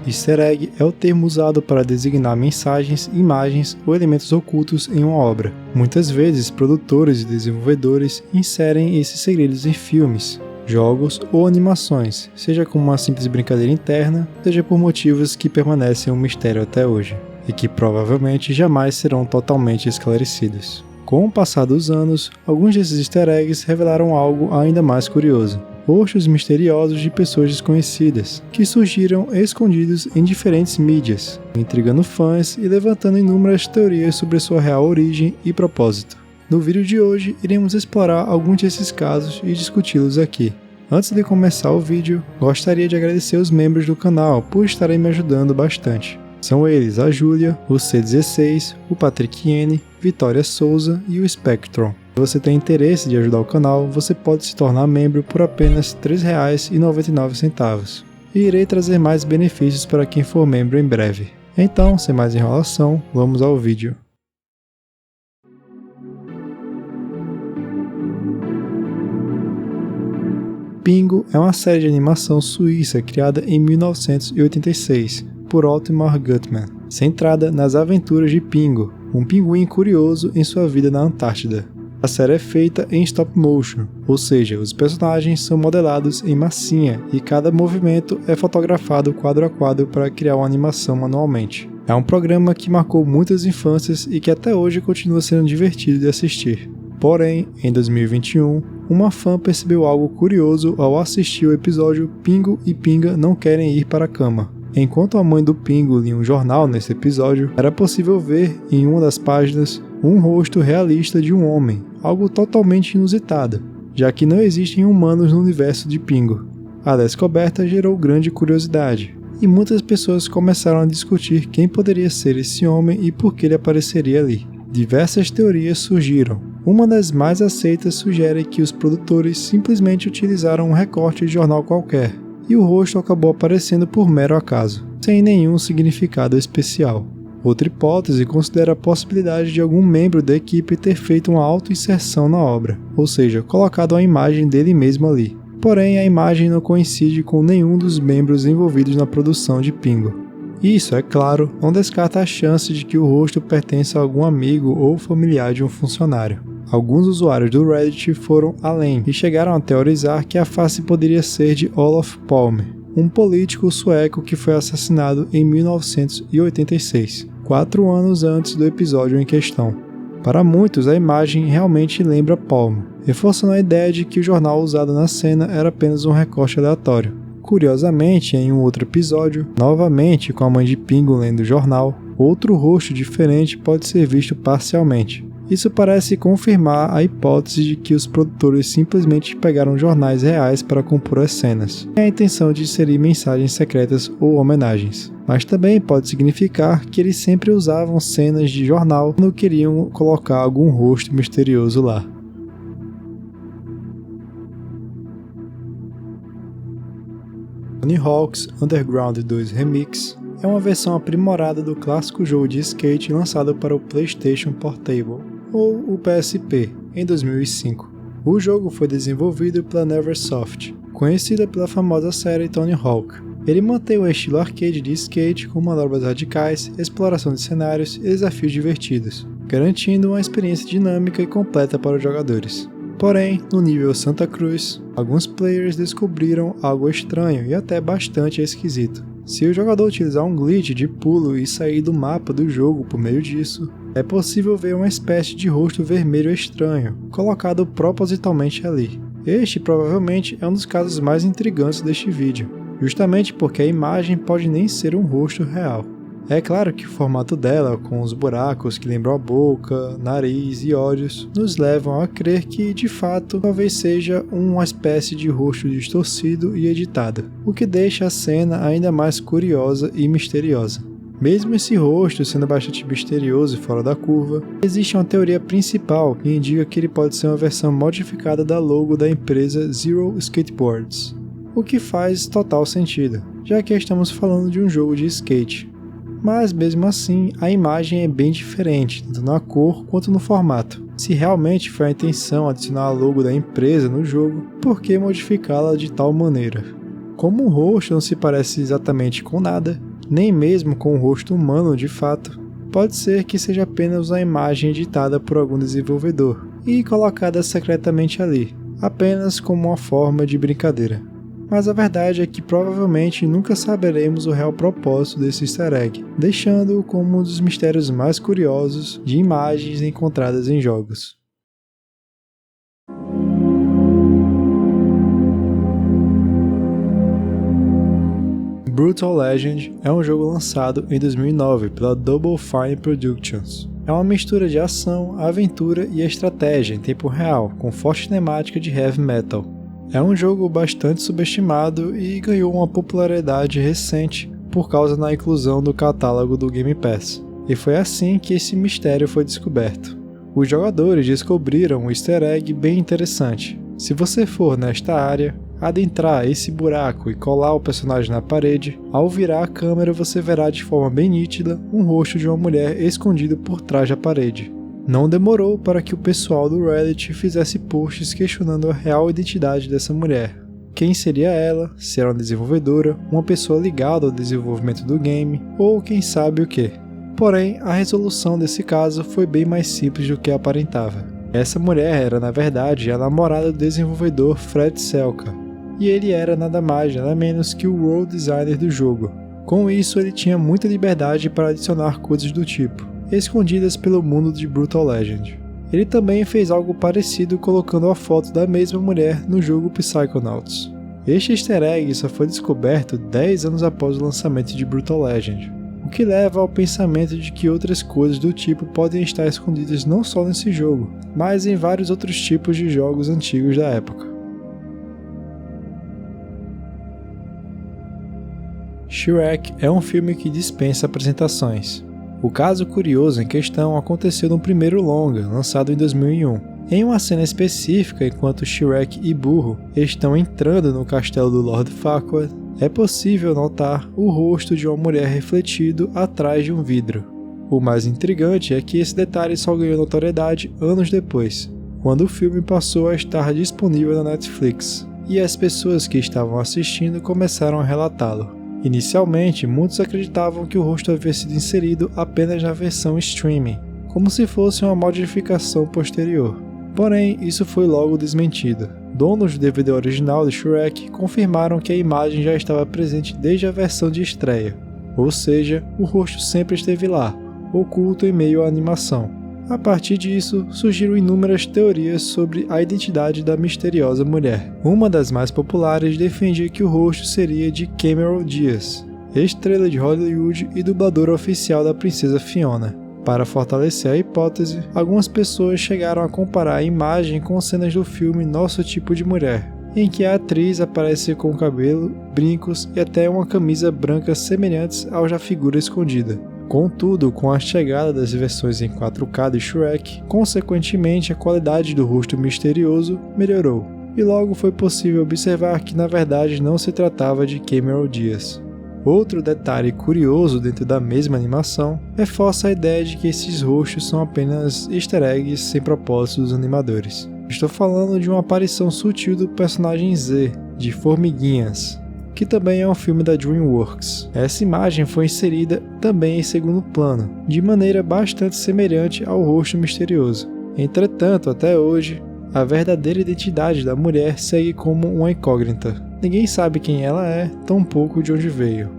Easter egg é o termo usado para designar mensagens, imagens ou elementos ocultos em uma obra. Muitas vezes, produtores e desenvolvedores inserem esses segredos em filmes, jogos ou animações, seja como uma simples brincadeira interna, seja por motivos que permanecem um mistério até hoje, e que provavelmente jamais serão totalmente esclarecidos. Com o passar dos anos, alguns desses easter eggs revelaram algo ainda mais curioso. Rostos misteriosos de pessoas desconhecidas, que surgiram escondidos em diferentes mídias, intrigando fãs e levantando inúmeras teorias sobre sua real origem e propósito. No vídeo de hoje, iremos explorar alguns desses casos e discuti-los aqui. Antes de começar o vídeo, gostaria de agradecer os membros do canal por estarem me ajudando bastante. São eles a Júlia, o C16, o Patrick N, Vitória Souza e o Spectron. Se você tem interesse de ajudar o canal, você pode se tornar membro por apenas R$ 3,99. E irei trazer mais benefícios para quem for membro em breve. Então, sem mais enrolação, vamos ao vídeo. Pingo é uma série de animação suíça criada em 1986 por Otmar Gutmann, centrada nas aventuras de Pingo, um pinguim curioso em sua vida na Antártida. A série é feita em stop motion, ou seja, os personagens são modelados em massinha e cada movimento é fotografado quadro a quadro para criar uma animação manualmente. É um programa que marcou muitas infâncias e que até hoje continua sendo divertido de assistir. Porém, em 2021, uma fã percebeu algo curioso ao assistir o episódio Pingo e Pinga Não Querem Ir para a Cama. Enquanto a mãe do Pingo lia um jornal nesse episódio, era possível ver, em uma das páginas, um rosto realista de um homem, algo totalmente inusitado, já que não existem humanos no universo de Pingo. A descoberta gerou grande curiosidade, e muitas pessoas começaram a discutir quem poderia ser esse homem e por que ele apareceria ali. Diversas teorias surgiram. Uma das mais aceitas sugere que os produtores simplesmente utilizaram um recorte de jornal qualquer, e o rosto acabou aparecendo por mero acaso, sem nenhum significado especial. Outra hipótese considera a possibilidade de algum membro da equipe ter feito uma auto-inserção na obra, ou seja, colocado a imagem dele mesmo ali. Porém, a imagem não coincide com nenhum dos membros envolvidos na produção de Pingo. Isso, é claro, não descarta a chance de que o rosto pertença a algum amigo ou familiar de um funcionário. Alguns usuários do Reddit foram além e chegaram a teorizar que a face poderia ser de Olof Palme, um político sueco que foi assassinado em 1986, 4 anos antes do episódio em questão. Para muitos, a imagem realmente lembra Palme, reforçando a ideia de que o jornal usado na cena era apenas um recorte aleatório. Curiosamente, em um outro episódio, novamente com a mãe de Pingo lendo o jornal, outro rosto diferente pode ser visto parcialmente. Isso parece confirmar a hipótese de que os produtores simplesmente pegaram jornais reais para compor as cenas, sem a intenção de inserir mensagens secretas ou homenagens. Mas também pode significar que eles sempre usavam cenas de jornal quando queriam colocar algum rosto misterioso lá. Tony Hawk's Underground 2 Remix é uma versão aprimorada do clássico jogo de skate lançado para o PlayStation Portable, ou o PSP, em 2005. O jogo foi desenvolvido pela Neversoft, conhecida pela famosa série Tony Hawk. Ele mantém o estilo arcade de skate com manobras radicais, exploração de cenários e desafios divertidos, garantindo uma experiência dinâmica e completa para os jogadores. Porém, no nível Santa Cruz, alguns players descobriram algo estranho e até bastante esquisito. Se o jogador utilizar um glitch de pulo e sair do mapa do jogo por meio disso, é possível ver uma espécie de rosto vermelho estranho, colocado propositalmente ali. Este provavelmente é um dos casos mais intrigantes deste vídeo, justamente porque a imagem pode nem ser um rosto real. É claro que o formato dela, com os buracos que lembram a boca, nariz e olhos, nos levam a crer que, de fato, talvez seja uma espécie de rosto distorcido e editado, o que deixa a cena ainda mais curiosa e misteriosa. Mesmo esse rosto sendo bastante misterioso e fora da curva, existe uma teoria principal que indica que ele pode ser uma versão modificada da logo da empresa Zero Skateboards, o que faz total sentido, já que estamos falando de um jogo de skate. Mas mesmo assim, a imagem é bem diferente, tanto na cor quanto no formato. Se realmente foi a intenção adicionar a logo da empresa no jogo, por que modificá-la de tal maneira? Como o rosto não se parece exatamente com nada, nem mesmo com o rosto humano de fato. Pode ser que seja apenas uma imagem editada por algum desenvolvedor e colocada secretamente ali, apenas como uma forma de brincadeira. Mas a verdade é que provavelmente nunca saberemos o real propósito desse easter egg, deixando-o como um dos mistérios mais curiosos de imagens encontradas em jogos. Brutal Legend é um jogo lançado em 2009 pela Double Fine Productions. É uma mistura de ação, aventura e estratégia em tempo real, com forte temática de heavy metal. É um jogo bastante subestimado e ganhou uma popularidade recente por causa da inclusão do catálogo do Game Pass. E foi assim que esse mistério foi descoberto. Os jogadores descobriram um easter egg bem interessante. Se você for nesta área, adentrar esse buraco e colar o personagem na parede, ao virar a câmera você verá de forma bem nítida um rosto de uma mulher escondido por trás da parede. Não demorou para que o pessoal do Reddit fizesse posts questionando a real identidade dessa mulher. Quem seria ela, se era uma desenvolvedora, uma pessoa ligada ao desenvolvimento do game, ou quem sabe o que. Porém, a resolução desse caso foi bem mais simples do que aparentava. Essa mulher era na verdade a namorada do desenvolvedor Fred Selka, e ele era nada mais nada menos que o world designer do jogo. Com isso ele tinha muita liberdade para adicionar coisas do tipo, escondidas pelo mundo de Brutal Legend. Ele também fez algo parecido colocando a foto da mesma mulher no jogo Psychonauts. Este easter egg só foi descoberto 10 anos após o lançamento de Brutal Legend, o que leva ao pensamento de que outras coisas do tipo podem estar escondidas não só nesse jogo, mas em vários outros tipos de jogos antigos da época. Shrek é um filme que dispensa apresentações. O caso curioso em questão aconteceu no primeiro longa, lançado em 2001. Em uma cena específica, enquanto Shrek e Burro estão entrando no castelo do Lord Farquaad, é possível notar o rosto de uma mulher refletido atrás de um vidro. O mais intrigante é que esse detalhe só ganhou notoriedade anos depois, quando o filme passou a estar disponível na Netflix, e as pessoas que estavam assistindo começaram a relatá-lo. Inicialmente, muitos acreditavam que o rosto havia sido inserido apenas na versão streaming, como se fosse uma modificação posterior. Porém, isso foi logo desmentido. Donos do DVD original de Shrek confirmaram que a imagem já estava presente desde a versão de estreia, ou seja, o rosto sempre esteve lá, oculto em meio à animação. A partir disso, surgiram inúmeras teorias sobre a identidade da misteriosa mulher. Uma das mais populares defendia que o rosto seria de Cameron Diaz, estrela de Hollywood e dubladora oficial da princesa Fiona. Para fortalecer a hipótese, algumas pessoas chegaram a comparar a imagem com cenas do filme Nosso Tipo de Mulher, em que a atriz aparece com cabelo, brincos e até uma camisa branca semelhantes ao da figura escondida. Contudo, com a chegada das versões em 4K de Shrek, consequentemente a qualidade do rosto misterioso melhorou, e logo foi possível observar que na verdade não se tratava de Cameron Diaz. Outro detalhe curioso dentro da mesma animação reforça a ideia de que esses rostos são apenas easter eggs sem propósito dos animadores. Estou falando de uma aparição sutil do personagem Z, de Formiguinhas, que também é um filme da DreamWorks. Essa imagem foi inserida também em segundo plano, de maneira bastante semelhante ao rosto misterioso. Entretanto, até hoje, a verdadeira identidade da mulher segue como uma incógnita. Ninguém sabe quem ela é, tampouco de onde veio.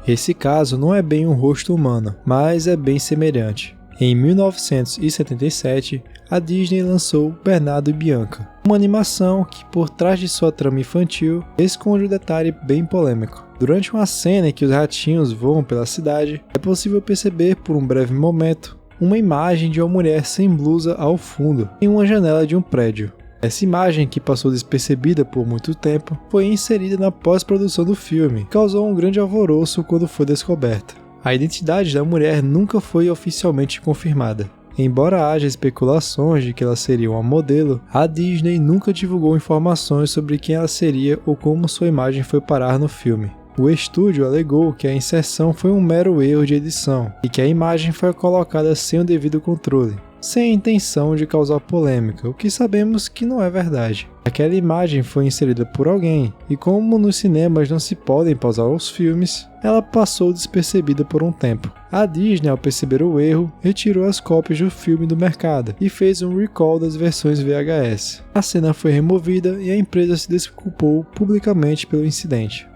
Esse caso não é bem um rosto humano, mas é bem semelhante. Em 1977, a Disney lançou Bernardo e Bianca, uma animação que, por trás de sua trama infantil, esconde um detalhe bem polêmico. Durante uma cena em que os ratinhos voam pela cidade, é possível perceber por um breve momento uma imagem de uma mulher sem blusa ao fundo, em uma janela de um prédio. Essa imagem, que passou despercebida por muito tempo, foi inserida na pós-produção do filme e causou um grande alvoroço quando foi descoberta. A identidade da mulher nunca foi oficialmente confirmada. Embora haja especulações de que ela seria uma modelo, a Disney nunca divulgou informações sobre quem ela seria ou como sua imagem foi parar no filme. O estúdio alegou que a inserção foi um mero erro de edição e que a imagem foi colocada sem o devido controle. sem a intenção de causar polêmica, o que sabemos que não é verdade. Aquela imagem foi inserida por alguém, e como nos cinemas não se podem pausar os filmes, ela passou despercebida por um tempo. A Disney, ao perceber o erro, retirou as cópias do filme do mercado e fez um recall das versões VHS. A cena foi removida e a empresa se desculpou publicamente pelo incidente.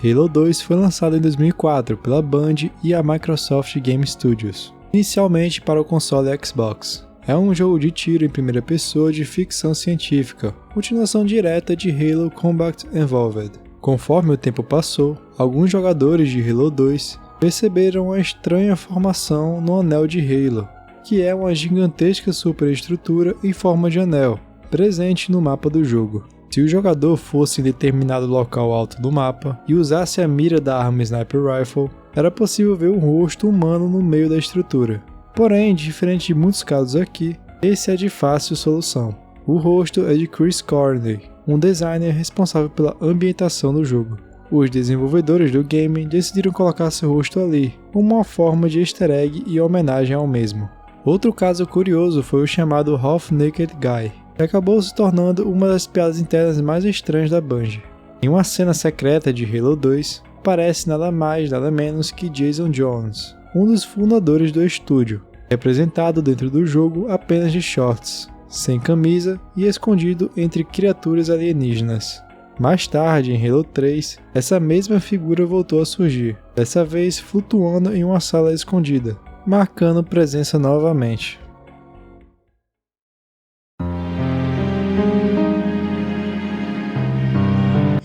Halo 2 foi lançado em 2004 pela Band e a Microsoft Game Studios, inicialmente para o console Xbox. É um jogo de tiro em primeira pessoa de ficção científica, continuação direta de Halo Combat Evolved. Conforme o tempo passou, alguns jogadores de Halo 2 perceberam a estranha formação no anel de Halo, que é uma gigantesca superestrutura em forma de anel, presente no mapa do jogo. Se o jogador fosse em determinado local alto do mapa e usasse a mira da arma Sniper Rifle, era possível ver um rosto humano no meio da estrutura. Porém, diferente de muitos casos aqui, esse é de fácil solução. O rosto é de Chris Corney, um designer responsável pela ambientação do jogo. Os desenvolvedores do game decidiram colocar seu rosto ali, como uma forma de easter egg e homenagem ao mesmo. Outro caso curioso foi o chamado Half Naked Guy, que acabou se tornando uma das piadas internas mais estranhas da Bungie. Em uma cena secreta de Halo 2, aparece nada mais nada menos que Jason Jones, um dos fundadores do estúdio, representado dentro do jogo apenas de shorts, sem camisa e escondido entre criaturas alienígenas. Mais tarde, em Halo 3, essa mesma figura voltou a surgir, dessa vez flutuando em uma sala escondida, marcando presença novamente.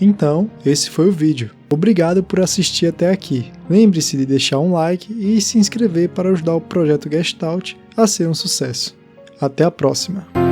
Então, esse foi o vídeo. Obrigado por assistir até aqui. Lembre-se de deixar um like e se inscrever para ajudar o projeto Gestalt a ser um sucesso. Até a próxima!